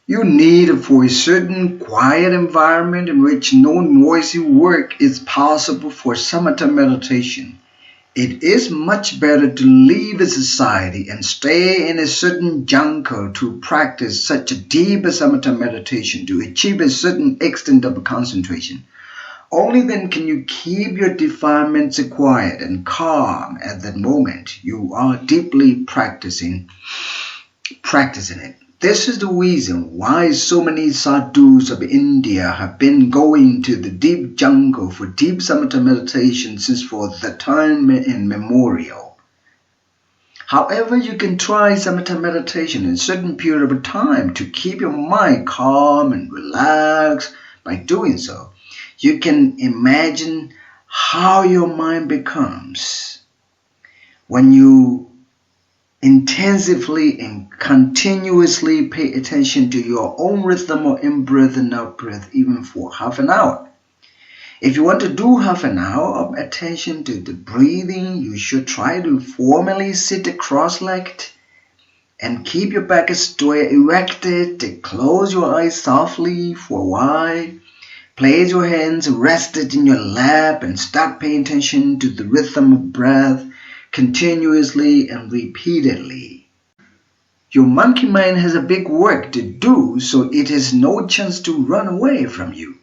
You need for a certain quiet environment in which no noisy work is possible for samatha meditation. It is much better to leave a society and stay in a certain jungle to practice such a deep samatha meditation to achieve a certain extent of concentration. Only then can you keep your defilements quiet and calm at that moment. You are deeply practicing it. This is the reason why so many sadhus of India have been going to the deep jungle for deep samatha meditation since for the time immemorial. However, you can try samatha meditation in a certain period of time to keep your mind calm and relaxed. By doing so, you can imagine how your mind becomes when you intensively and continuously pay attention to your own rhythm or in-breath and out-breath even for half an hour. If you want to do half an hour of attention to the breathing, you should try to formally sit cross-legged and keep your back erected. Close your eyes softly for a while. Place your hands rested in your lap and start paying attention to the rhythm of breath continuously and repeatedly. Your monkey mind has a big work to do, so it has no chance to run away from you.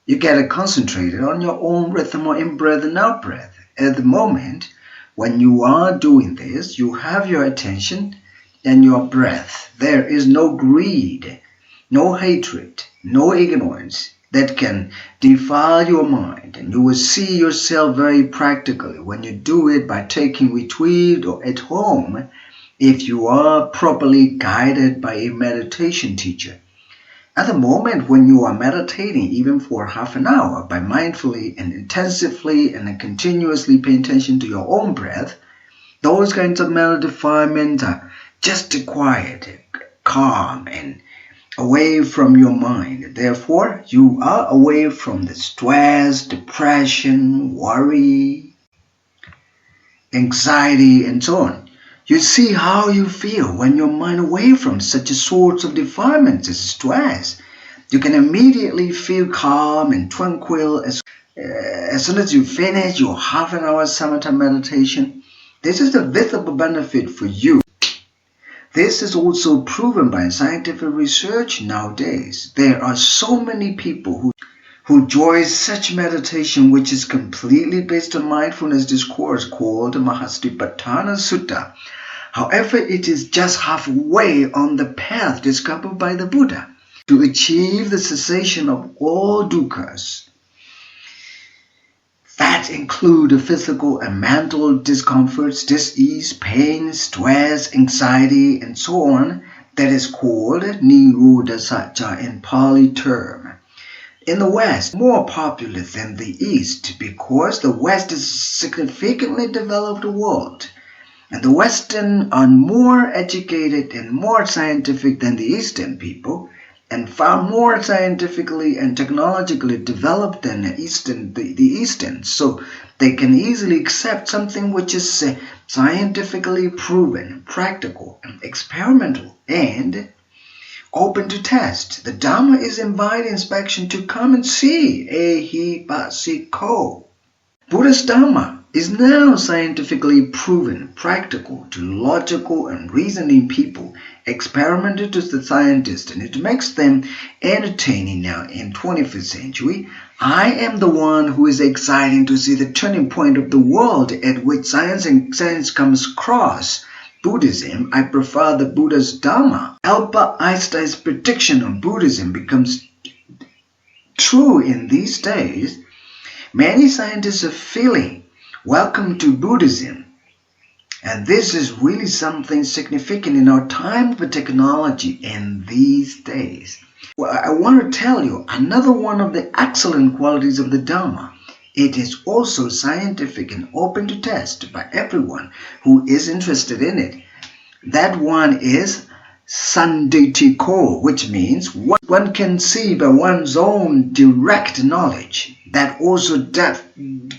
You gotta concentrate on your own rhythm or in-breath and out-breath. At the moment when you are doing this, you have your attention and your breath. There is no greed, no hatred, no ignorance that can defile your mind, and you will see yourself very practically when you do it by taking retreat or at home if you are properly guided by a meditation teacher. At the moment when you are meditating, even for half an hour, by mindfully and intensively and continuously paying attention to your own breath, those kinds of mental defilements are just quiet, calm, and away from your mind. Therefore, you are away from the stress, depression, worry, anxiety, and so on. You see how you feel when your mind away from such a sorts of defilements as stress. You can immediately feel calm and tranquil as soon as you finish your half an hour samatha meditation. This is the visible benefit for you. This is also proven by scientific research nowadays. There are so many people who enjoy such meditation which is completely based on mindfulness discourse called Mahasatipatthana Sutta. However, it is just halfway on the path discovered by the Buddha to achieve the cessation of all dukkhas. That include physical and mental discomforts, disease, pain, stress, anxiety, and so on. That is called Nirodha Satya in Pali term. In the West, more popular than the East because the West is a significantly developed world. And the Western are more educated and more scientific than the Eastern people, and far more scientifically and technologically developed than the Eastern, so they can easily accept something which is scientifically proven, practical, and experimental, and open to test. The Dhamma is inviting inspection to come and see. Ehipasiko. Buddha's Dhamma is now scientifically proven, practical to logical and reasoning people, experimented to the scientists, and it makes them entertaining now in 21st century. I am the one who is excited to see the turning point of the world at which science comes across Buddhism. I prefer the Buddha's Dhamma. Albert Einstein's prediction of Buddhism becomes true in these days. Many scientists are feeling welcome to Buddhism. And this is really something significant in our time for technology in these days. Well, I want to tell you another one of the excellent qualities of the Dhamma. It is also scientific and open to test by everyone who is interested in it. That one is Sanditiko, which means one can see by one's own direct knowledge. That also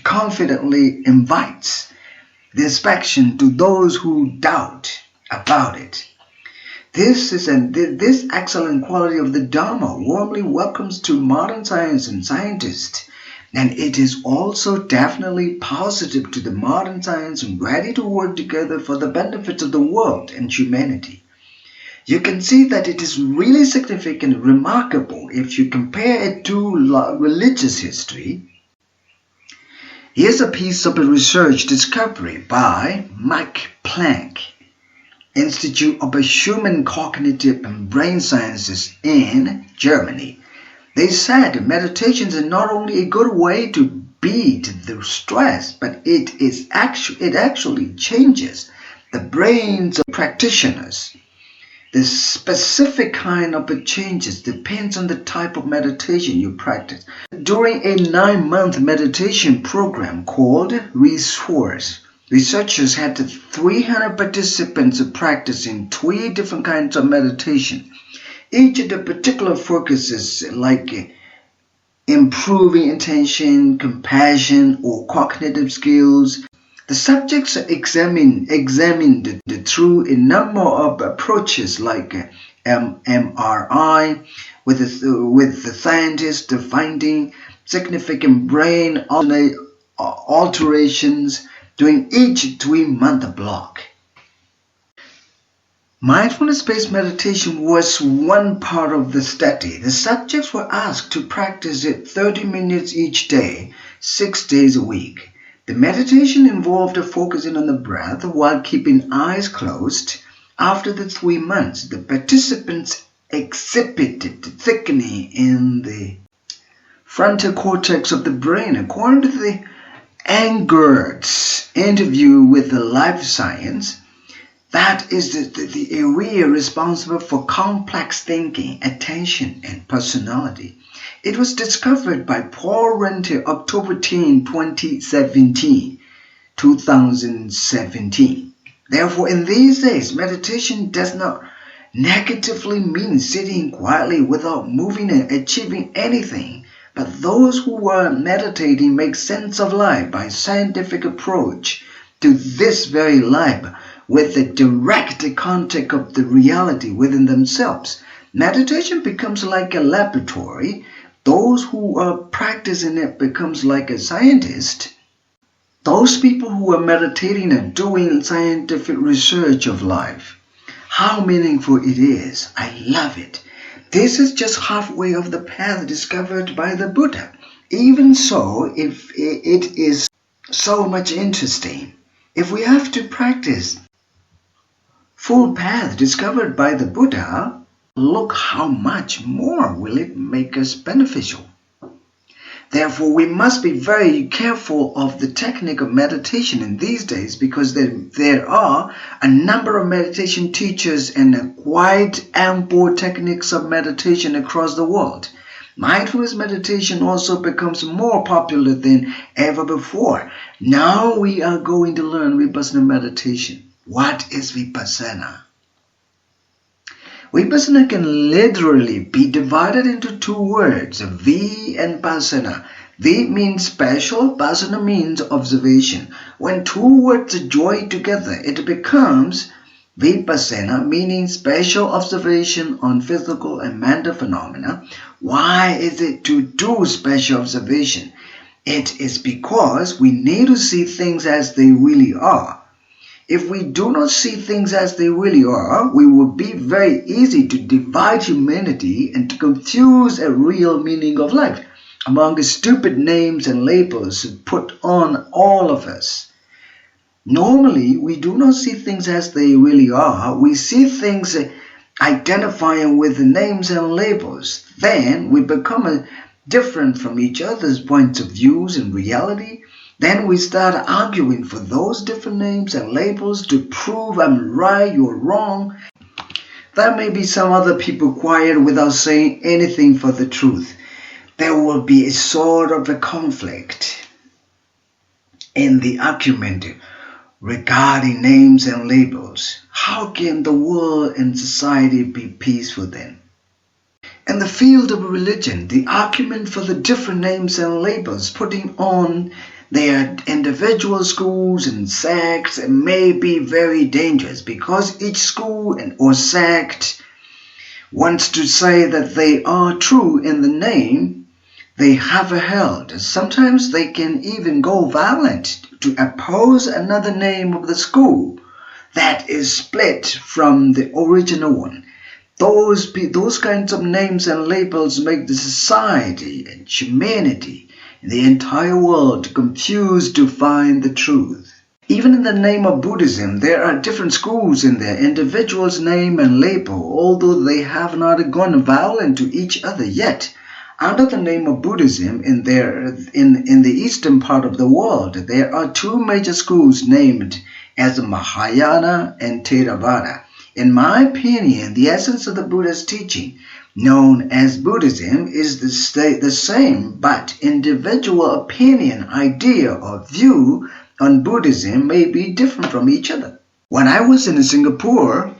confidently invites the inspection to those who doubt about it. This excellent quality of the Dharma warmly welcomes to modern science and scientists. And it is also definitely positive to the modern science and ready to work together for the benefit of the world and humanity. You can see that it is really significant and remarkable if you compare it to religious history. Here's a piece of a research discovery by Max Planck Institute of Human Cognitive and Brain Sciences in Germany. They said meditation is not only a good way to beat the stress, but it actually changes the brains of practitioners. The specific kind of changes depends on the type of meditation you practice. During a 9-month meditation program called Resource, researchers had 300 participants practicing 3 different kinds of meditation. Each of the particular focuses like improving attention, compassion, or cognitive skills. The subjects examined through a number of approaches like MRI, with the scientists finding significant brain alterations during each 3-month block. Mindfulness-based meditation was one part of the study. The subjects were asked to practice it 30 minutes each day, 6 days a week. The meditation involved focusing on the breath while keeping eyes closed. After the 3 months, the participants exhibited thickening in the frontal cortex of the brain. According to the Engert's interview with the Life Science, that is the area responsible for complex thinking, attention, and personality. It was discovered by Paul Renter, October 10, 2017. Therefore, in these days, meditation does not negatively mean sitting quietly without moving and achieving anything. But those who are meditating make sense of life by scientific approach to this very life with the direct contact of the reality within themselves. Meditation becomes like a laboratory. Those who are practicing it becomes like a scientist. Those people who are meditating are doing scientific research of life. How meaningful it is. I love it. This is just halfway of the path discovered by the Buddha. Even so, if it is so much interesting, if we have to practice full path discovered by the Buddha, look how much more will it make us beneficial. Therefore, we must be very careful of the technique of meditation in these days, because there are a number of meditation teachers and quite ample techniques of meditation across the world. Mindfulness meditation also becomes more popular than ever before. Now we are going to learn Vipassana meditation. What is Vipassana? Vipassana can literally be divided into 2 words, Vi and Passana. Vi means special, Passana means observation. When 2 words are joined together, it becomes Vipassana, meaning special observation on physical and mental phenomena. Why is it to do special observation? It is because we need to see things as they really are. If we do not see things as they really are, we will be very easy to divide humanity and to confuse a real meaning of life among the stupid names and labels put on all of us. Normally, we do not see things as they really are. We see things identifying with the names and labels. Then we become different from each other's points of views in reality. Then we start arguing for those different names and labels to prove I'm right, you're wrong. There may be some other people quiet without saying anything for the truth. There will be a sort of a conflict in the argument regarding names and labels. How can the world and society be peaceful then? In the field of religion, the argument for the different names and labels putting on Their individual schools and sects may be very dangerous because each school or sect wants to say that they are true in the name they have held. Sometimes they can even go violent to oppose another name of the school that is split from the original one. Those kinds of names and labels make the society and humanity and the entire world confused to find the truth. Even in the name of Buddhism, there are different schools in their individual's name and label, although they have not gone violent to each other yet. Under the name of Buddhism, in the eastern part of the world, there are two major schools named as Mahayana and Theravada. In my opinion, the essence of the Buddha's teaching, known as Buddhism, is the same, but individual opinion, idea, or view on Buddhism may be different from each other. When I was in Singapore,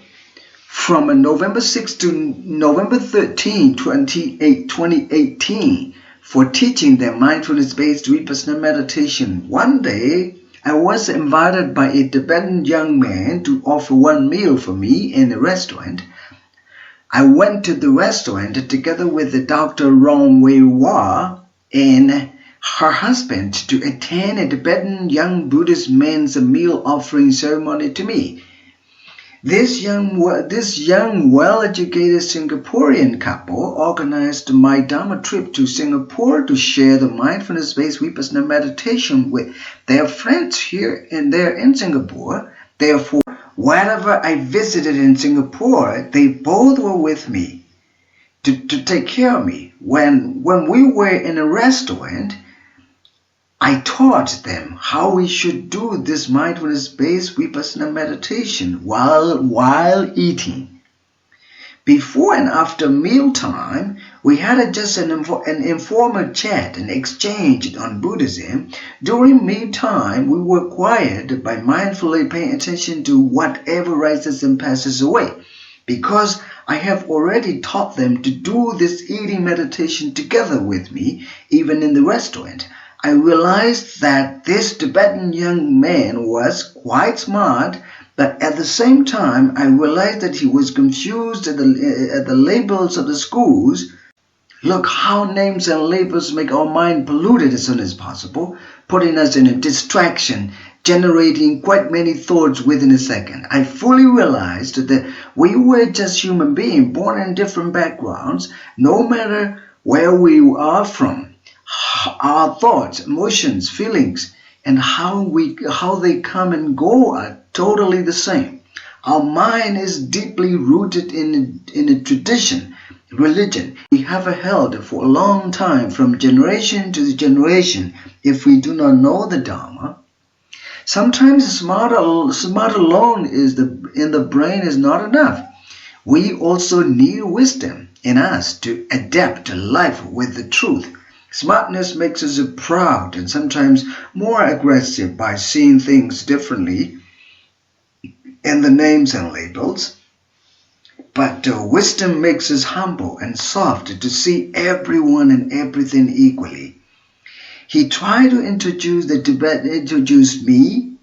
from November 6 to November 13, 2018, for teaching their mindfulness-based Vipassana meditation, one day I was invited by a Tibetan young man to offer one meal for me in a restaurant. I went to the restaurant together with Dr. Rong Wei Hua and her husband to attend a Tibetan young Buddhist man's meal offering ceremony to me. This young, well-educated Singaporean couple organized my Dharma trip to Singapore to share the mindfulness-based Vipassana meditation with their friends here and there in Singapore. Therefore, wherever I visited in Singapore, they both were with me to take care of me. When we were in a restaurant, I taught them how we should do this mindfulness-based Vipassana meditation while eating. Before and after mealtime, we had just an informal chat and exchange on Buddhism. During mealtime, we were quiet by mindfully paying attention to whatever rises and passes away. Because I have already taught them to do this eating meditation together with me, even in the restaurant, I realized that this Tibetan young man was quite smart, but at the same time, I realized that he was confused at the labels of the schools. Look how names and labels make our mind polluted as soon as possible, putting us in a distraction, generating quite many thoughts within a second. I fully realized that we were just human beings born in different backgrounds, no matter where we are from. Our thoughts, emotions, feelings, and how they come and go are totally the same. Our mind is deeply rooted in a tradition, religion we have held for a long time, from generation to generation. If we do not know the Dharma, sometimes smart alone in the brain is not enough. We also need wisdom in us to adapt to life with the truth. Smartness makes us proud and sometimes more aggressive by seeing things differently in the names and labels. But wisdom makes us humble and soft to see everyone and everything equally. He tried to introduce me,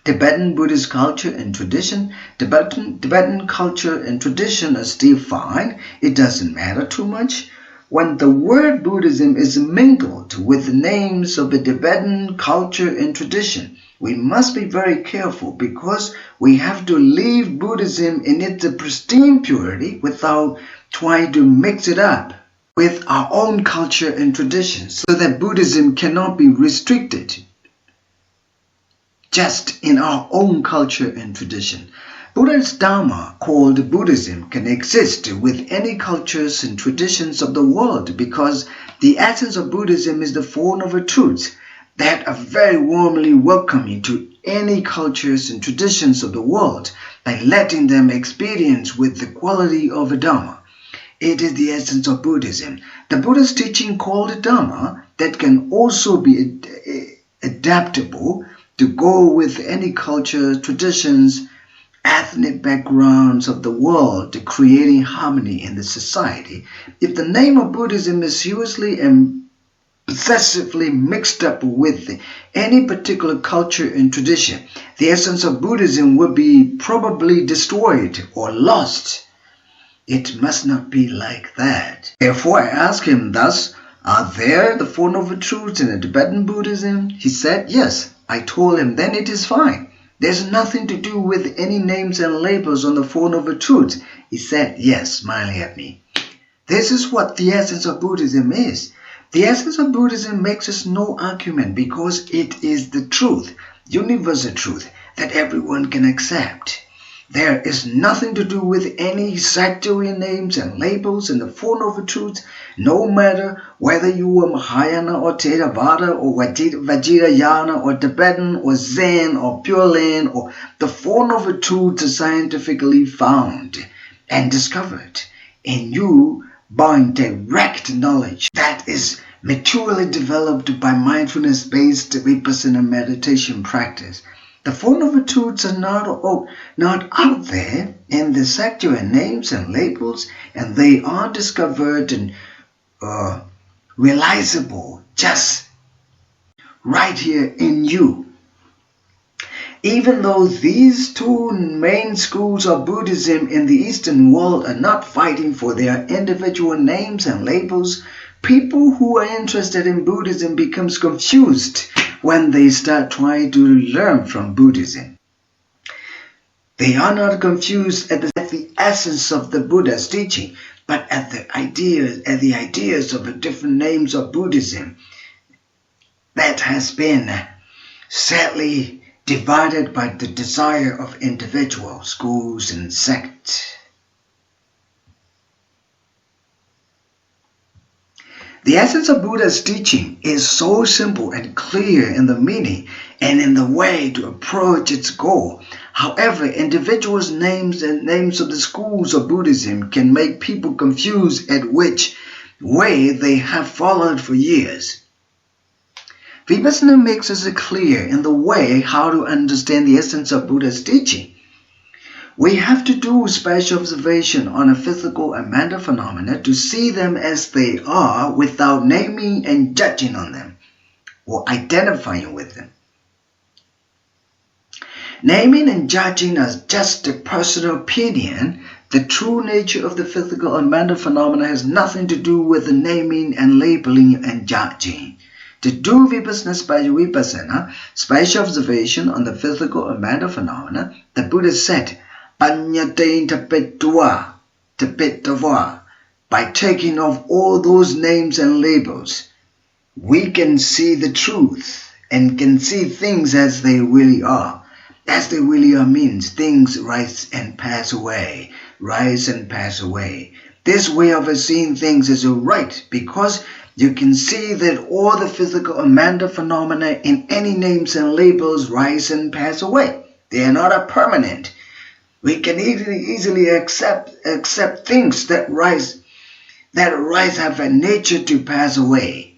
Tibetan Buddhist culture and tradition. Tibetan culture and tradition are still fine. It doesn't matter too much. When the word Buddhism is mingled with the names of the Tibetan culture and tradition, we must be very careful because we have to leave Buddhism in its pristine purity without trying to mix it up with our own culture and traditions, so that Buddhism cannot be restricted just in our own culture and tradition. Buddha's Dharma, called Buddhism, can exist with any cultures and traditions of the world because the essence of Buddhism is the Four Noble Truths that are very warmly welcoming to any cultures and traditions of the world by letting them experience with the quality of a Dharma. It is the essence of Buddhism. The Buddha's teaching called Dharma that can also be adaptable to go with any culture, traditions, ethnic backgrounds of the world, to creating harmony in the society. If the name of Buddhism is seriously and possessively mixed up with any particular culture and tradition, the essence of Buddhism will be probably destroyed or lost. It must not be like that. Therefore I asked him thus, are there the Four Noble Truths in the Tibetan Buddhism? He said, yes. I told him, then it is fine. There's nothing to do with any names and labels on the Four Noble Truths. He said, yes, smiling at me. This is what the essence of Buddhism is. The essence of Buddhism makes us no argument because it is the truth, universal truth, that everyone can accept. There is nothing to do with any sectarian names and labels in the Four Noble Truths, no matter whether you are Mahayana or Theravada or Vajrayana or Tibetan or Zen or Pure Land, or the Four Noble Truths are scientifically found and discovered in you by direct knowledge that is maturely developed by mindfulness-based vipassana meditation practice. The Four Noble Truths are not out there in the sectarian names and labels, and they are discovered and realizable just right here in you. Even though these two main schools of Buddhism in the Eastern world are not fighting for their individual names and labels, people who are interested in Buddhism becomes confused when they start trying to learn from Buddhism. They are not confused at the essence of the Buddha's teaching, but at the ideas of the different names of Buddhism that has been sadly divided by the desire of individuals, schools, and sects. The essence of Buddha's teaching is so simple and clear in the meaning and in the way to approach its goal. However, individuals' names and names of the schools of Buddhism can make people confused at which way they have followed for years. Vipassana makes us clear in the way how to understand the essence of Buddha's teaching. We have to do special observation on a physical and mental phenomena to see them as they are without naming and judging on them or identifying with them. Naming and judging as just a personal opinion, the true nature of the physical and mental phenomena has nothing to do with the naming and labeling and judging. To do vipassana, special observation on the physical and mental phenomena, the Buddha said, Panyatein tapitava, by taking off all those names and labels, we can see the truth and can see things as they really are. As they really are means things rise and pass away, rise and pass away. This way of seeing things is right because you can see that all the physical and mental phenomena in any names and labels rise and pass away. They are not permanent. We can easily accept things that rise have a nature to pass away.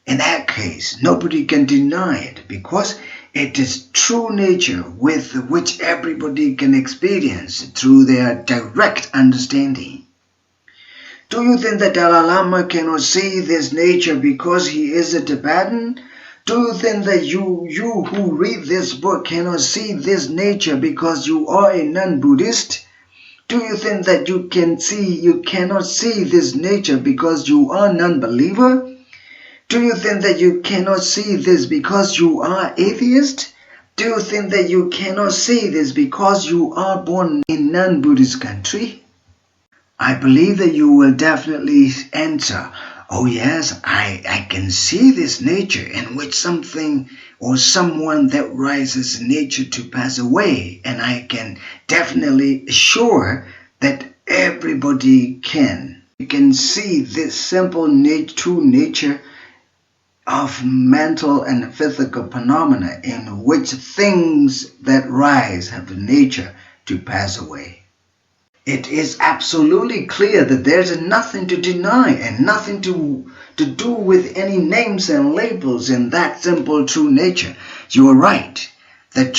In that case, nobody can deny it because it is true nature with which everybody can experience through their direct understanding. Do you think that Dalai Lama cannot see this nature because he is a Tibetan? Do you think that you who read this book cannot see this nature because you are a non-Buddhist? Do you think that you cannot see this nature because you are non-believer? Do you think that you cannot see this because you are atheist? Do you think that you cannot see this because you are born in non-Buddhist country? I believe that you will definitely answer, oh yes, I can see this nature in which something or someone that rises nature to pass away, and I can definitely assure that everybody can. You can see this simple true nature of mental and physical phenomena in which things that rise have a nature to pass away. It is absolutely clear that there's nothing to deny and nothing to do with any names and labels in that simple true nature. You are right. The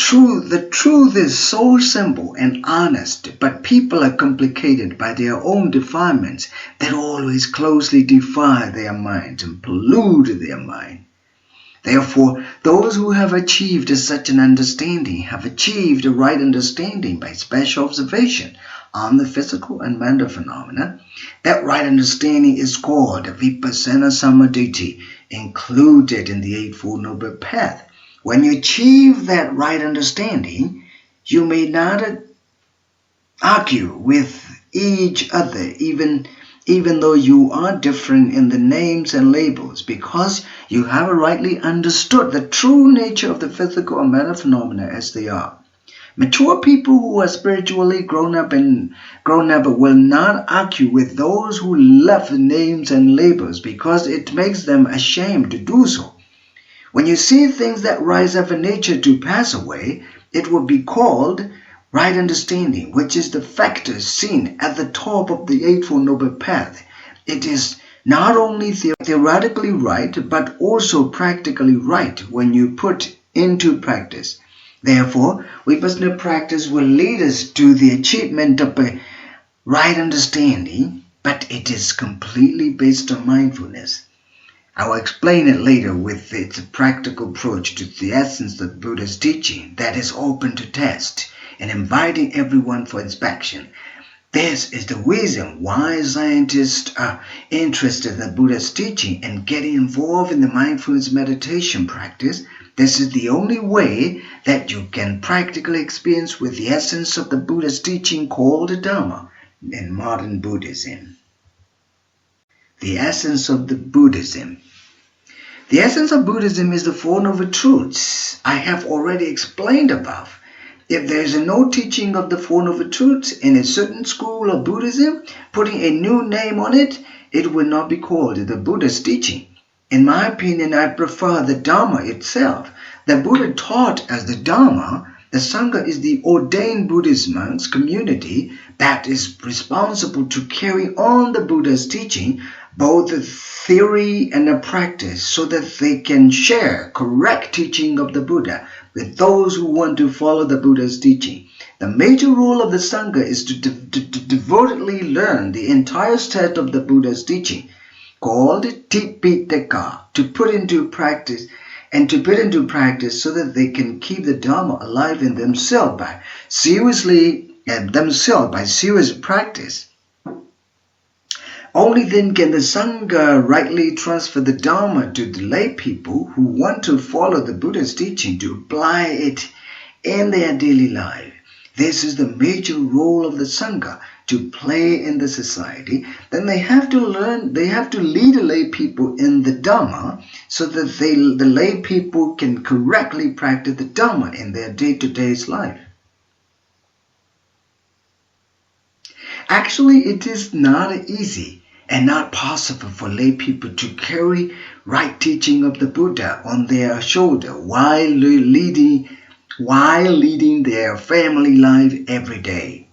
truth is so simple and honest, but people are complicated by their own defilements that always closely defile their minds and pollute their mind. Therefore, those who have achieved such an understanding have achieved a right understanding by special observation on the physical and mental phenomena. That right understanding is called Vipassana Samadhi, included in the Eightfold Noble Path. When you achieve that right understanding, you may not argue with each other, even though you are different in the names and labels, because you have rightly understood the true nature of the physical and mental phenomena as they are. Mature people who are spiritually grown up will not argue with those who love the names and labels, because it makes them ashamed to do so. When you see things that rise up in nature to pass away, it will be called right understanding, which is the factor seen at the top of the Eightfold Noble Path. It is not only theoretically right, but also practically right when you put into practice. Therefore, Vipassana practice will lead us to the achievement of a right understanding, but it is completely based on mindfulness. I will explain it later with its practical approach to the essence of Buddha's teaching that is open to test and inviting everyone for inspection. This is the reason why scientists are interested in the Buddha's teaching and getting involved in the mindfulness meditation practice. This is the only way that you can practically experience with the essence of the Buddha's teaching called the Dharma in modern Buddhism. The essence of the Buddhism. The essence of Buddhism is the Four Noble Truths I have already explained above. If there is no teaching of the Four Noble Truths in a certain school of Buddhism, putting a new name on it, it will not be called the Buddha's teaching. In my opinion, I prefer the Dharma itself. The Buddha taught as the Dharma. The Sangha is the ordained Buddhist monks community that is responsible to carry on the Buddha's teaching, both the theory and the practice, so that they can share correct teaching of the Buddha with those who want to follow the Buddha's teaching. The major role of the Sangha is to devotedly learn the entire set of the Buddha's teaching, called Tipitaka, to put into practice so that they can keep the Dharma alive in themselves by serious practice. Only then can the Sangha rightly transfer the Dharma to the lay people who want to follow the Buddha's teaching to apply it in their daily life. This is the major role of the Sangha to play in the society. Then they have to lead the lay people in the Dharma so that the lay people can correctly practice the Dharma in their day-to-day life. Actually, it is not easy and not possible for lay people to carry right teaching of the Buddha on their shoulder while leading their family life every day.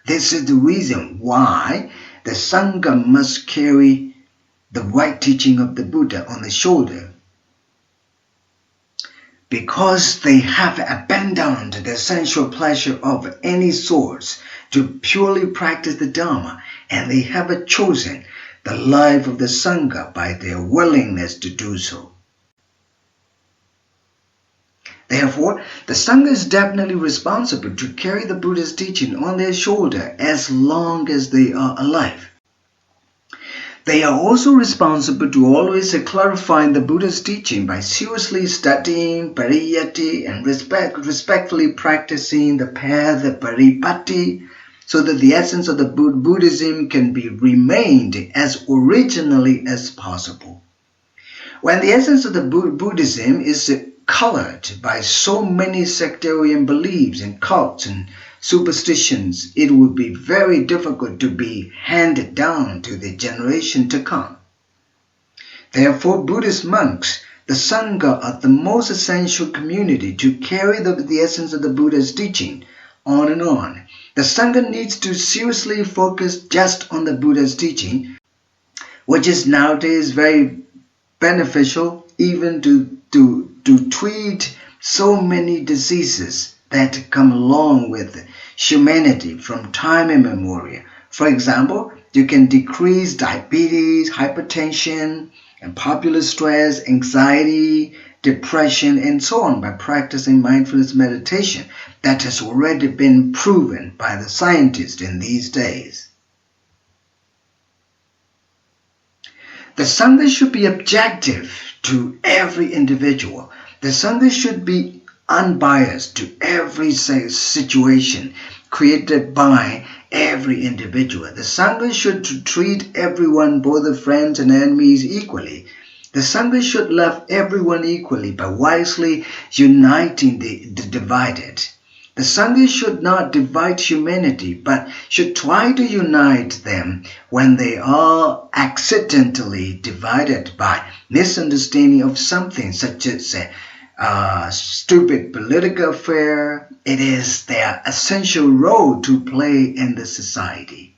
This is the reason why the Sangha must carry the right teaching of the Buddha on the shoulder, because they have abandoned the sensual pleasure of any sort to purely practice the Dharma, and they have chosen the life of the Sangha by their willingness to do so. Therefore, the Sangha is definitely responsible to carry the Buddha's teaching on their shoulder as long as they are alive. They are also responsible to always clarifying the Buddha's teaching by seriously studying pariyatti and respectfully practicing the path of paripatti, so that the essence of the Buddhism can be remained as originally as possible. When the essence of the Buddhism is colored by so many sectarian beliefs and cults and superstitions, it would be very difficult to be handed down to the generation to come. Therefore, Buddhist monks, the Sangha, are the most essential community to carry the essence of the Buddha's teaching on and on. The Sangha needs to seriously focus just on the Buddha's teaching, which is nowadays very beneficial, even to treat so many diseases that come along with humanity from time immemorial. For example, you can decrease diabetes, hypertension, and popular stress, anxiety, depression, and so on by practicing mindfulness meditation. That has already been proven by the scientists in these days. The Sangha should be objective to every individual. The Sangha should be unbiased to every situation created by every individual. The Sangha should treat everyone, both the friends and enemies, equally. The Sangha should love everyone equally by wisely uniting the divided. The Sangha should not divide humanity, but should try to unite them when they are accidentally divided by misunderstanding of something such as a stupid political affair. It is their essential role to play in the society.